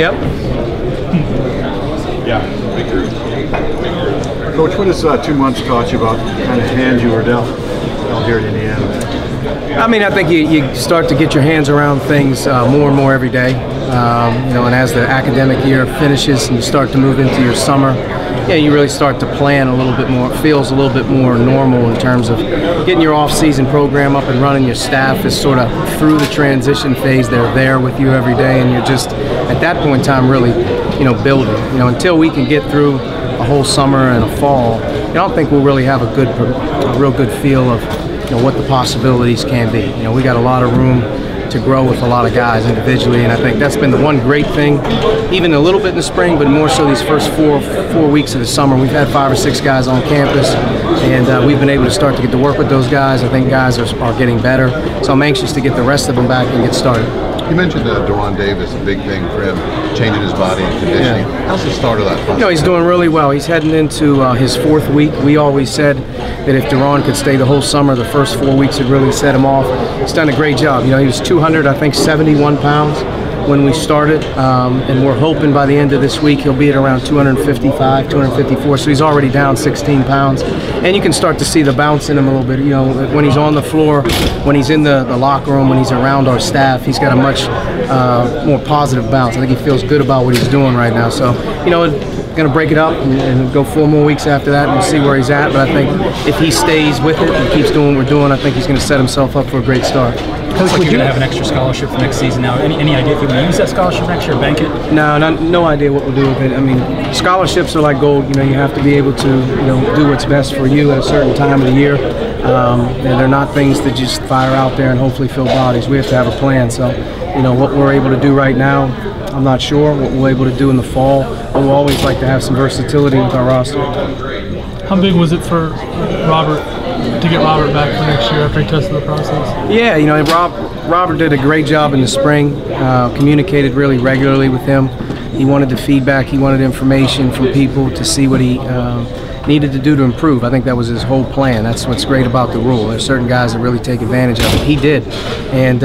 Yep. Yeah, big group. Coach, what has 2 months taught you about the kind of hand you were dealt out here in Indiana? I mean, I think you start to get your hands around things more and more every day. You know, and as the academic year finishes and you start to move into your summer, yeah, you really start to plan a little bit more. It feels a little bit more normal in terms of getting your off-season program up and running. Your staff is sort of through the transition phase. They're there with you every day, and you're just at that point in time really, you know, building. You know, until we can get through a whole summer and a fall, I don't think we'll really have a real good feel of, you know, what the possibilities can be. You know, we got a lot of room to grow with a lot of guys individually, and I think that's been the one great thing, even a little bit in the spring, but more so these first four weeks of the summer. We've had 5 or 6 guys on campus, and we've been able to start to get to work with those guys. I think guys are getting better, so I'm anxious to get the rest of them back and get started. You mentioned Deron Davis, a big thing for him, changing his body and conditioning. Yeah. How's the start of that process? You know, he's doing really well. He's heading into his 4th week. We always said that if Deron could stay the whole summer, the first 4 weeks would really set him off. He's done a great job. You know, he was 71 pounds when we started, and we're hoping by the end of this week he'll be at around 255, 254, so he's already down 16 pounds. And you can start to see the bounce in him a little bit. You know, when he's on the floor, when he's in the locker room, when he's around our staff, he's got a much more positive bounce. I think he feels good about what he's doing right now. So, you know, going to break it up and go 4 more weeks after that, and we'll see where he's at. But I think if he stays with it and keeps doing what we're doing, I think he's going to set himself up for a great start. Coach, like you're going to have an extra scholarship for next season now. Any idea if you're going to use that scholarship next year or bank it? No idea what we'll do with it. I mean, scholarships are like gold. You know, you have to be able to, you know, do what's best for you at a certain time of the year. And they're not things that just fire out there and hopefully fill bodies. We have to have a plan. So, you know, what we're able to do right now, I'm not sure. What we're able to do in the fall, but we'll always like to have some versatility with our roster. How big was it for Robert to get Robert back for next year after he tested the process? Yeah, you know, Robert did a great job in the spring, communicated really regularly with him. He wanted the feedback, he wanted information from people to see what he needed to do to improve. I think that was his whole plan. That's what's great about the rule. There's certain guys that really take advantage of it. He did. And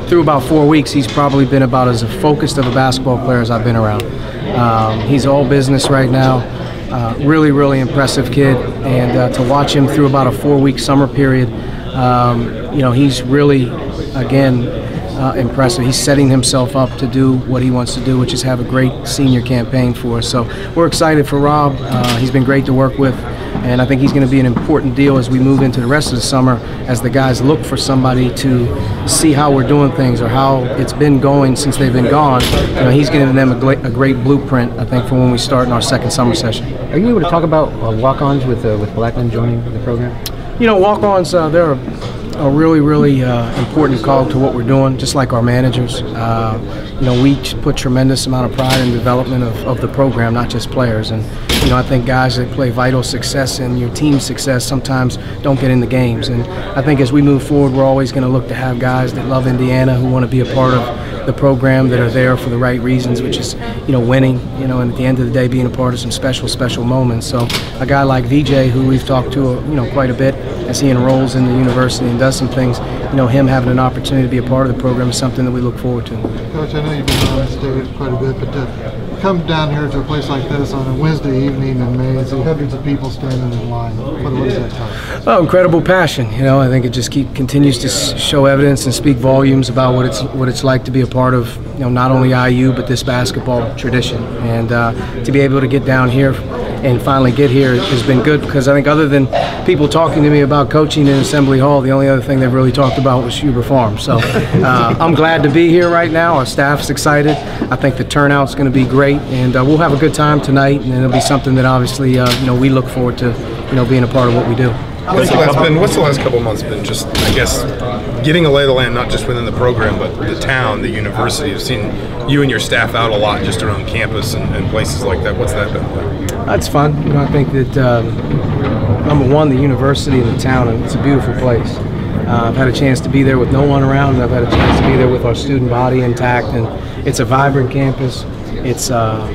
through about 4 weeks, he's probably been about as focused of a basketball player as I've been around. He's all business right now. Really, really impressive kid, and to watch him through about a 4-week summer period, you know, he's really, again, impressive. He's setting himself up to do what he wants to do, which is have a great senior campaign for us. So we're excited for Rob. He's been great to work with, and I think he's going to be an important deal as we move into the rest of the summer, as the guys look for somebody to see how we're doing things or how it's been going since they've been gone. You know, he's giving them a great blueprint, I think, for when we start in our second summer session. Are you able to talk about walk-ons with Blackman joining the program? You know, walk-ons, they're a really, really important call to what we're doing, just like our managers. You know, we put tremendous amount of pride in the development of the program, not just players. And, you know, I think guys that play vital success in your team's success sometimes don't get in the games. And I think as we move forward, we're always going to look to have guys that love Indiana, who want to be a part of the program, that are there for the right reasons, which is, you know, winning, you know, and at the end of the day, being a part of some special moments. So a guy like VJ, who we've talked to, you know, quite a bit as he enrolls in the university and does some things, you know, him having an opportunity to be a part of the program is something that we look forward to. Coach, I know you've been around the state quite a bit, but to come down here to a place like this on a Wednesday evening in May and see hundreds of people standing in line, what is that time? Oh, incredible passion. You know, I think it just continues to show evidence and speak volumes about what it's like to be a part of, you know, not only IU but this basketball tradition. And to be able to get down here and finally get here has been good, because I think other than people talking to me about coaching in Assembly Hall, the only other thing they've really talked about was Huber Farm. So I'm glad to be here right now. Our staff's excited. I think the turnout's going to be great, and we'll have a good time tonight, and it'll be something that obviously you know, we look forward to, you know, being a part of what we do. What's the last couple of months been? Just, I guess, getting a lay of the land, not just within the program, but the town, the university. I've seen you and your staff out a lot just around campus and places like that. What's that been like? That's fun. You know, I think that number one, the university and the town, and it's a beautiful place. I've had a chance to be there with no one around, and I've had a chance to be there with our student body intact, and it's a vibrant campus. It's a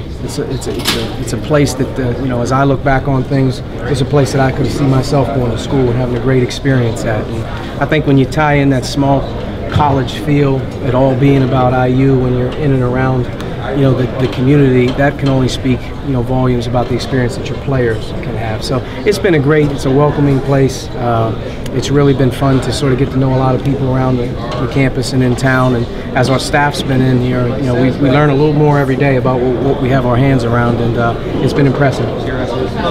place that, you know, as I look back on things, it's a place that I could see myself going to school and having a great experience at. And I think when you tie in that small college feel, it all being about IU, when you're in and around the community, that can only speak, volumes about the experience that your players can have. So it's been it's a welcoming place. It's really been fun to sort of get to know a lot of people around the campus and in town. And as our staff's been in here, we learn a little more every day about what we have our hands around, and it's been impressive. In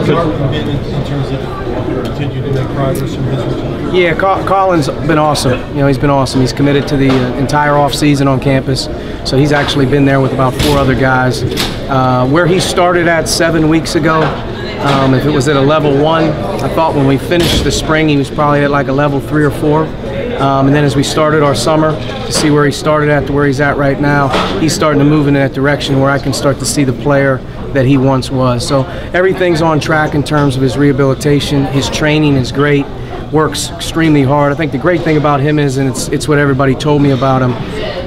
terms of continue to make progress in his return? Yeah, Colin's been awesome. He's been awesome. He's committed to the entire off season on campus. So he's actually been there with about 4 other guys. Where he started at 7 weeks ago, if it was at a level 1, I thought when we finished the spring he was probably at like a level 3 or 4. And then as we started our summer to see where he started at to where he's at right now, he's starting to move in that direction where I can start to see the player that he once was. So everything's on track in terms of his rehabilitation. His training is great, works extremely hard. I think the great thing about him is, and it's what everybody told me about him,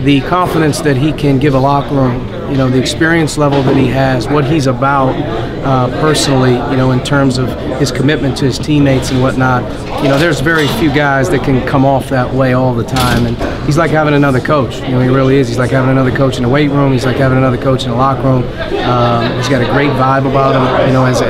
the confidence that he can give a locker room, the experience level that he has, what he's about personally, in terms of his commitment to his teammates and whatnot. There's very few guys that can come off that way all the time, and he's like having another coach. He really is. He's like having another coach in the weight room. He's like having another coach in the locker room. He's got a great vibe about him, as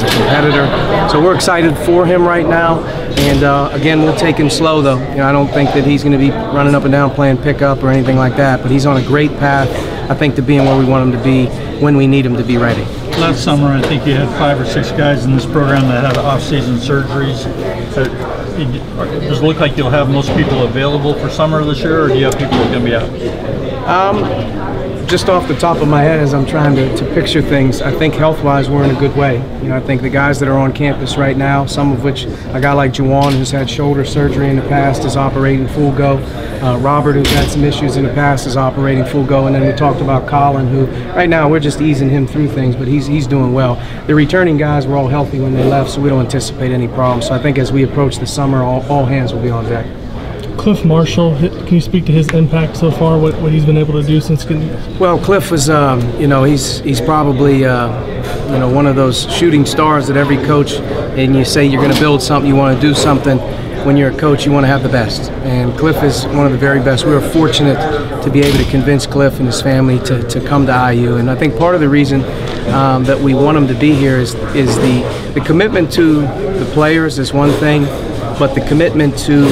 a competitor. So we're excited for him right now, and again, we'll take him slow though. I don't think that he's going to be running up and down playing pickup or anything like that, but he's on a great path, I think, to being where we want him to be when we need him to be ready. Last summer, I think you had 5 or 6 guys in this program that had off-season surgeries. Does it look like you'll have most people available for summer this year, or do you have people that are going to be out? Just off the top of my head, as I'm trying to picture things, I think health-wise we're in a good way. I think the guys that are on campus right now, some of which, a guy like Juwan, who's had shoulder surgery in the past, is operating full go. Robert, who's had some issues in the past, is operating full go. And then we talked about Colin, who right now we're just easing him through things, but he's doing well. The returning guys were all healthy when they left, so we don't anticipate any problems. So I think as we approach the summer, all hands will be on deck. Cliff Marshall, can you speak to his impact so far, what he's been able to do since getting here? Well, Cliff was, he's probably, one of those shooting stars that every coach, and you say you're going to build something, you want to do something. When you're a coach, you want to have the best. And Cliff is one of the very best. We were fortunate to be able to convince Cliff and his family to come to IU. And I think part of the reason that we want him to be here is the commitment to the players is one thing, but the commitment to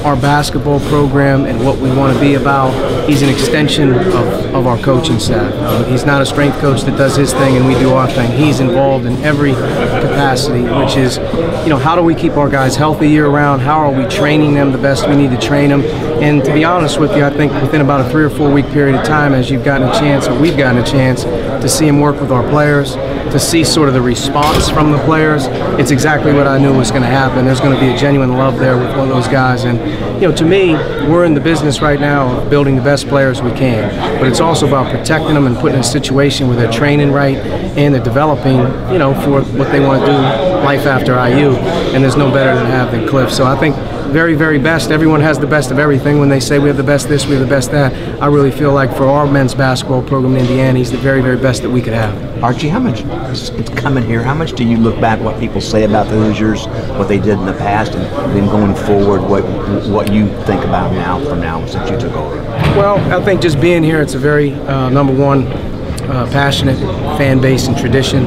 our basketball program and what we want to be about. He's an extension of our coaching staff. He's not a strength coach that does his thing and we do our thing. He's involved in every capacity, which is, how do we keep our guys healthy year round? How are we training them the best we need to train them? And to be honest with you, I think within about a 3 or 4 week period of time, as you've gotten a chance, or we've gotten a chance to see him work with our players, to see sort of the response from the players, it's exactly what I knew was going to happen. There's going to be a genuine love there with one of those guys. And to me, we're in the business right now of building the best players we can, but it's also about protecting them and putting in a situation where they're training right and they're developing, for what they want to do life after IU. And there's no better to have than Cliff. So I think very, very best. Everyone has the best of everything. When they say we have the best this, we have the best that, I really feel like for our men's basketball program in Indiana, he's the very, very best that we could have. Archie, how much, it's coming here, how much do you look back what people say about the Hoosiers, what they did in the past, and then going forward, what you think about from now since you took over? Well, I think just being here, it's a very, number one, passionate fan base and tradition.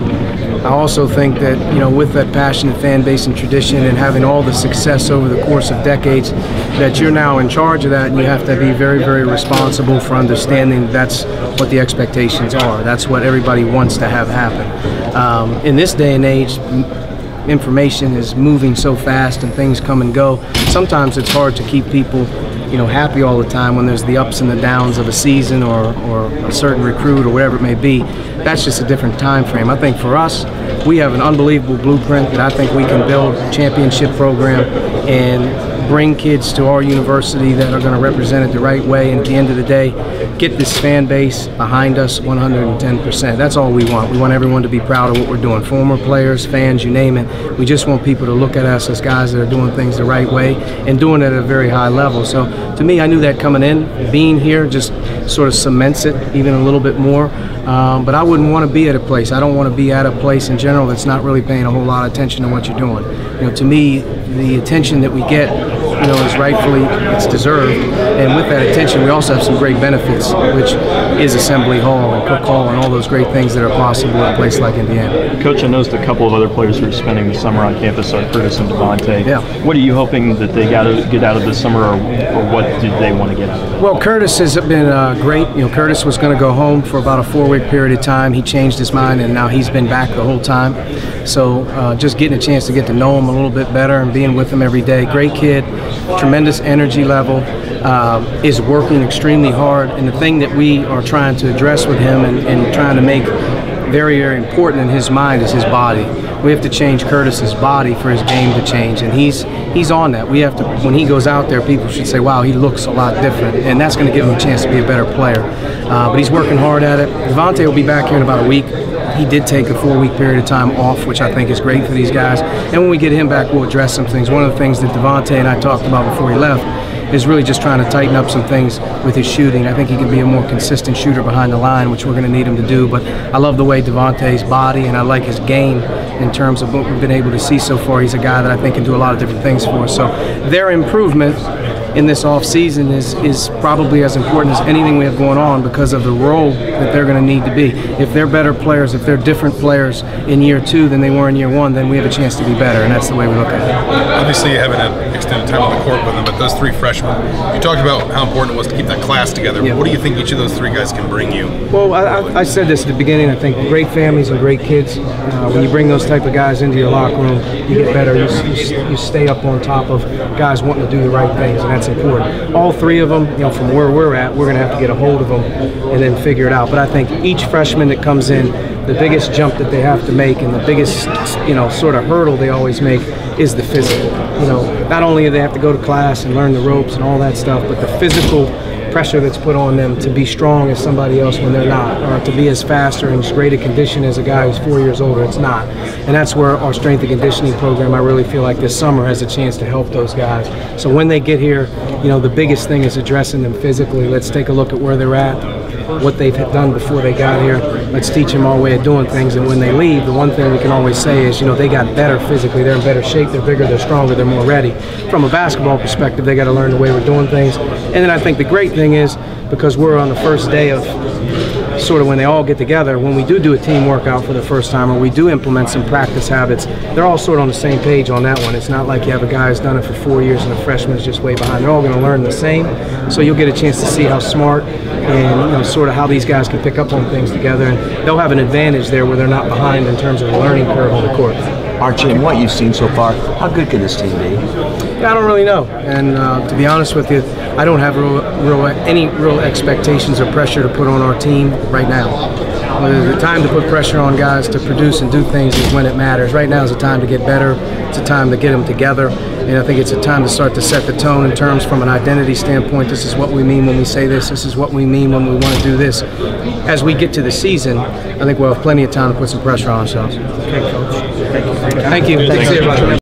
I also think that, with that passionate fan base and tradition and having all the success over the course of decades, that you're now in charge of that, and you have to be very, very responsible for understanding that's what the expectations are. That's what everybody wants to have happen. In this day and age, information is moving so fast and things come and go. Sometimes it's hard to keep people happy all the time when there's the ups and the downs of a season or a certain recruit or whatever it may be. That's just a different time frame. I think for us, we have an unbelievable blueprint that I think we can build a championship program and bring kids to our university that are going to represent it the right way, and at the end of the day, get this fan base behind us 110%. That's all we want. We want everyone to be proud of what we're doing. Former players, fans, you name it. We just want people to look at us as guys that are doing things the right way and doing it at a very high level. So to me, I knew that coming in. Being here just sort of cements it even a little bit more. But I wouldn't want to be at a place. I don't want to be at a place in general that's not really paying a whole lot of attention to what you're doing. To me, the attention that we get is rightfully, it's deserved. And with that attention, we also have some great benefits, which is Assembly Hall and Cook Hall and all those great things that are possible in a place like Indiana. Coach, I noticed a couple of other players who are spending the summer on campus are Curtis and Devontae. Yeah. What are you hoping that they get out of this summer, or what did they want to get out of it? Well, Curtis has been great. Curtis was going to go home for about a 4-week period of time. He changed his mind, and now he's been back the whole time. So just getting a chance to get to know him a little bit better and being with him every day. Great kid, tremendous energy level, is working extremely hard. And the thing that we are trying to address with him and trying to make very, very important in his mind is his body. We have to change Curtis's body for his game to change, and he's on that. We have to, when he goes out there, people should say, wow, he looks a lot different, and that's going to give him a chance to be a better player. But he's working hard at it. Devontae will be back here in about a week. He did take a 4-week period of time off, which I think is great for these guys. And when we get him back, we'll address some things. One of the things that Devontae and I talked about before he left is really just trying to tighten up some things with his shooting. I think he can be a more consistent shooter behind the line, which we're going to need him to do. But I love the way Devontae's body, and I like his game in terms of what we've been able to see so far. He's a guy that I think can do a lot of different things for us. So their improvement in this off season is probably as important as anything we have going on, because of the role that they're going to need to be. If they're better players, if they're different players in year 2 than they were in year 1, then we have a chance to be better, and that's the way we look at it. Obviously, you haven't had extended time on the court with them, but those 3 freshmen, you talked about how important it was to keep that class together. Yeah. What do you think each of those 3 guys can bring you? Well, I said this at the beginning. I think great families and great kids. When you bring those type of guys into your locker room, you get better. You stay up on top of guys wanting to do the right things, and that's important. All 3 of them, from where we're at, we're going to have to get a hold of them and then figure it out. But I think each freshman that comes in, the biggest jump that they have to make and the biggest, sort of hurdle they always make is the physical. Not only do they have to go to class and learn the ropes and all that stuff, but the physical pressure that's put on them to be strong as somebody else when they're not, or to be as fast or in as great a condition as a guy who's 4 years older. It's not. And that's where our strength and conditioning program, I really feel like this summer has a chance to help those guys. So when they get here, the biggest thing is addressing them physically. Let's take a look at where they're at, what they've done before they got here. Let's teach them our way of doing things, and when they leave, the one thing we can always say is, they got better physically. They're in better shape, they're bigger, they're stronger, they're more ready. From a basketball perspective, they got to learn the way we're doing things. And then I think the great thing is, because we're on the first day of sort of when they all get together, when we do a team workout for the first time, or we do implement some practice habits, they're all sort of on the same page on that one. It's not like you have a guy who's done it for 4 years and a freshman is just way behind. They're all going to learn the same. So you'll get a chance to see how smart and sort of how these guys can pick up on things together, and they'll have an advantage there where they're not behind in terms of the learning curve on the court. Archie, in what you've seen so far, how good can this team be? I don't really know, and to be honest with you, I don't have any real expectations or pressure to put on our team right now. The time to put pressure on guys to produce and do things is when it matters. Right now is a time to get better. It's a time to get them together, and I think it's a time to start to set the tone in terms from an identity standpoint. This is what we mean when we say this. This is what we mean when we want to do this. As we get to the season, I think we'll have plenty of time to put some pressure on ourselves. Okay, Coach. Thank you. Thanks, everybody.